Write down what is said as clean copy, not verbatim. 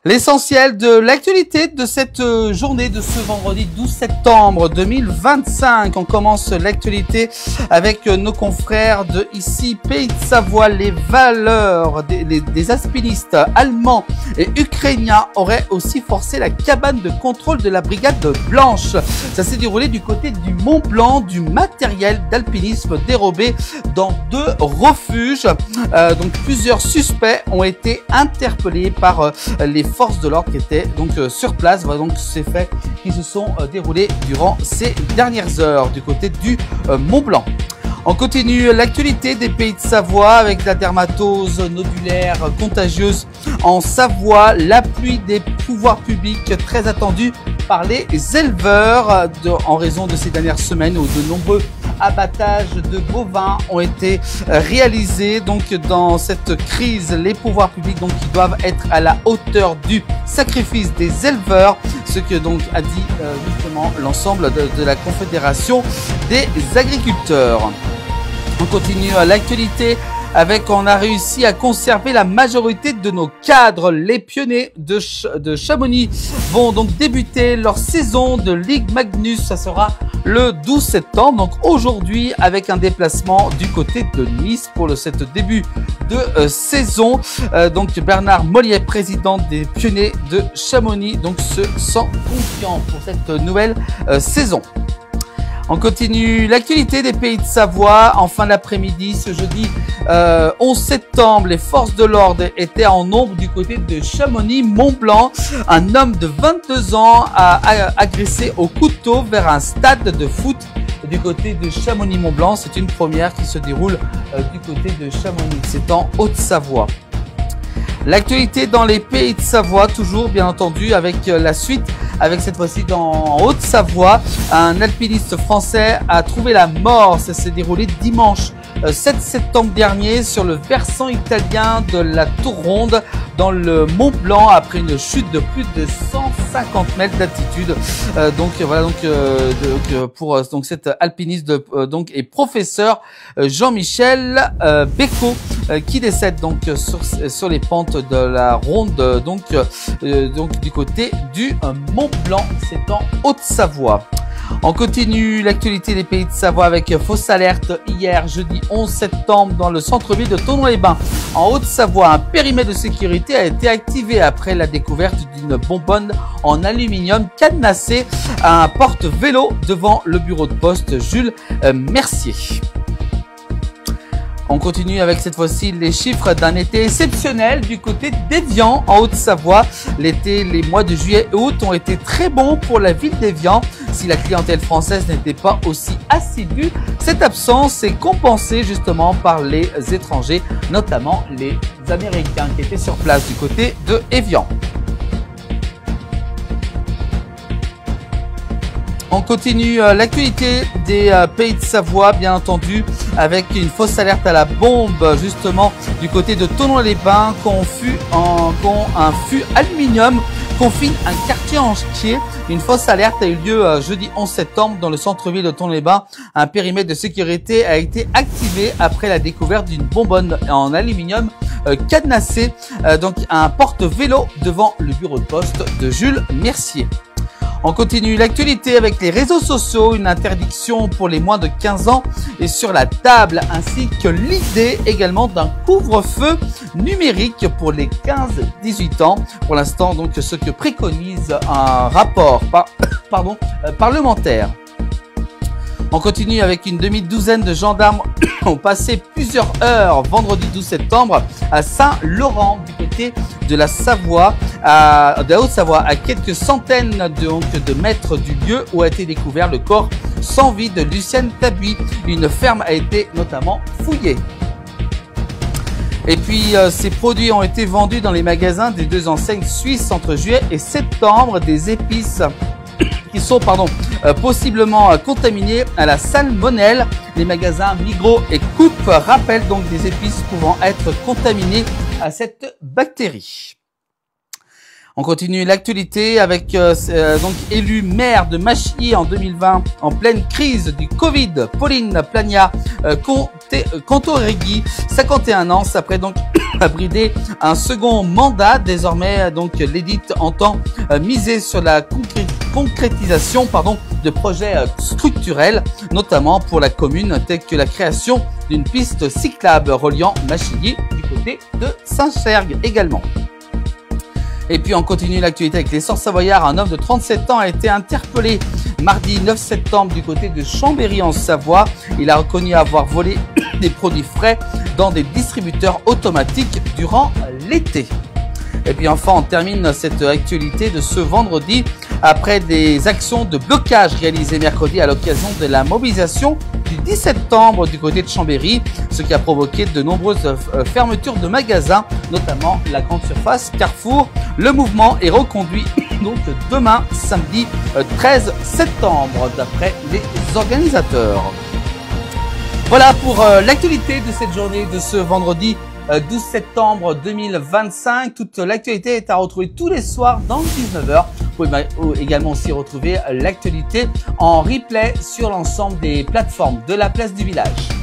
L'essentiel de l'actualité de cette journée de ce vendredi 12 septembre 2025. On commence l'actualité avec nos confrères de ici, Pays de Savoie. Les valeurs des alpinistes allemands et ukrainiens auraient aussi forcé la cabane de contrôle de la brigade blanche. Ça s'est déroulé du côté du Mont Blanc, du matériel d'alpinisme dérobé dans 2 refuges. Donc plusieurs suspects ont été interpellés par les forces de l'ordre qui étaient donc sur place. Voilà donc ces faits qui se sont déroulés durant ces dernières heures du côté du Mont Blanc. On continue l'actualité des Pays de Savoie avec la dermatose nodulaire contagieuse en Savoie, l'appui des pouvoirs publics très attendu par les éleveurs en raison de ces dernières semaines où de nombreux abattages de bovins ont été réalisés. Donc dans cette crise, les pouvoirs publics donc qui doivent être à la hauteur du sacrifice des éleveurs, ce que donc a dit justement l'ensemble de la Confédération des agriculteurs. On continue l'actualité avec, on a réussi à conserver la majorité de nos cadres. Les pionniers de Chamonix vont donc débuter leur saison de Ligue Magnus. Ça sera le 12 septembre, donc aujourd'hui, avec un déplacement du côté de Nice pour cet début de saison. Donc Bernard Mollier, président des pionniers de Chamonix, donc se sent confiant pour cette nouvelle saison. On continue l'actualité des Pays de Savoie. En fin d'après-midi, ce jeudi 11 septembre, les forces de l'ordre étaient en nombre du côté de Chamonix-Mont-Blanc. Un homme de 22 ans a agressé au couteau vers un stade de foot du côté de Chamonix-Mont-Blanc. C'est une première qui se déroule du côté de Chamonix. C'est en Haute-Savoie. L'actualité dans les Pays de Savoie, toujours bien entendu, avec la suite, avec cette fois-ci en Haute-Savoie. Un alpiniste français a trouvé la mort. Ça s'est déroulé dimanche 7 septembre dernier sur le versant italien de la Tour Ronde dans le Mont Blanc après une chute de plus de 150 mètres d'altitude. Donc voilà pour cet alpiniste donc et professeur Jean-Michel Bécaud qui décède donc sur les pentes de la Ronde donc du côté du Mont Blanc. C'est en Haute-Savoie. On continue l'actualité des Pays de Savoie avec fausse alerte hier jeudi 11 septembre dans le centre-ville de Thonon-les-Bains. En Haute-Savoie, un périmètre de sécurité a été activé après la découverte d'une bonbonne en aluminium cadenassée à un porte-vélo devant le bureau de poste Jules Mercier. On continue avec cette fois-ci les chiffres d'un été exceptionnel du côté d'Évian en Haute-Savoie. L'été, les mois de juillet et août ont été très bons pour la ville d'Évian. Si la clientèle française n'était pas aussi assidue, cette absence est compensée justement par les étrangers, notamment les Américains qui étaient sur place du côté de Évian. On continue l'actualité des Pays de Savoie, bien entendu, avec une fausse alerte à la bombe, justement, du côté de Thonon-les-Bains, un fût aluminium confine un quartier entier. Une fausse alerte a eu lieu jeudi 11 septembre dans le centre-ville de Thonon-les-Bains. Un périmètre de sécurité a été activé après la découverte d'une bonbonne en aluminium cadenassée, donc un porte-vélo devant le bureau de poste de Jules Mercier. On continue l'actualité avec les réseaux sociaux. Une interdiction pour les moins de 15 ans est sur la table, ainsi que l'idée également d'un couvre-feu numérique pour les 15-18 ans. Pour l'instant, donc, ce que préconise un rapport parlementaire. On continue avec une demi-douzaine de gendarmes ont passé plusieurs heures vendredi 12 septembre à Saint-Laurent du côté de la Savoie, de la Haute-Savoie, à quelques centaines de mètres du lieu où a été découvert le corps sans vie de Lucienne Tabuy. Une ferme a été notamment fouillée. Et puis, ces produits ont été vendus dans les magasins des 2 enseignes suisses entre juillet et septembre. Des épices qui sont possiblement contaminées à la salmonelle. Les magasins Migros et Coupe rappellent donc des épices pouvant être contaminées à cette bactérie. On continue l'actualité avec donc élue maire de Machilly en 2020 en pleine crise du Covid. Pauline Plagna Contoregui, 51 ans, s'apprête donc a bridé un second mandat. Désormais, donc, l'Édit entend miser sur la concrétisation de projets structurels, notamment pour la commune, tels que la création d'une piste cyclable reliant Machilly du côté de Saint-Chergue également. Et puis on continue l'actualité avec l'essor savoyard. Un homme de 37 ans a été interpellé mardi 9 septembre du côté de Chambéry en Savoie. Il a reconnu avoir volé des produits frais dans des distributeurs automatiques durant l'été. Et puis enfin, on termine cette actualité de ce vendredi après des actions de blocage réalisées mercredi à l'occasion de la mobilisation du 10 septembre du côté de Chambéry, ce qui a provoqué de nombreuses fermetures de magasins, notamment la grande surface Carrefour. Le mouvement est reconduit donc demain, samedi 13 septembre, d'après les organisateurs. Voilà pour l'actualité de cette journée de ce vendredi 12 septembre 2025. Toute l'actualité est à retrouver tous les soirs dans 19h. Vous pouvez également aussi retrouver l'actualité en replay sur l'ensemble des plateformes de la place du village.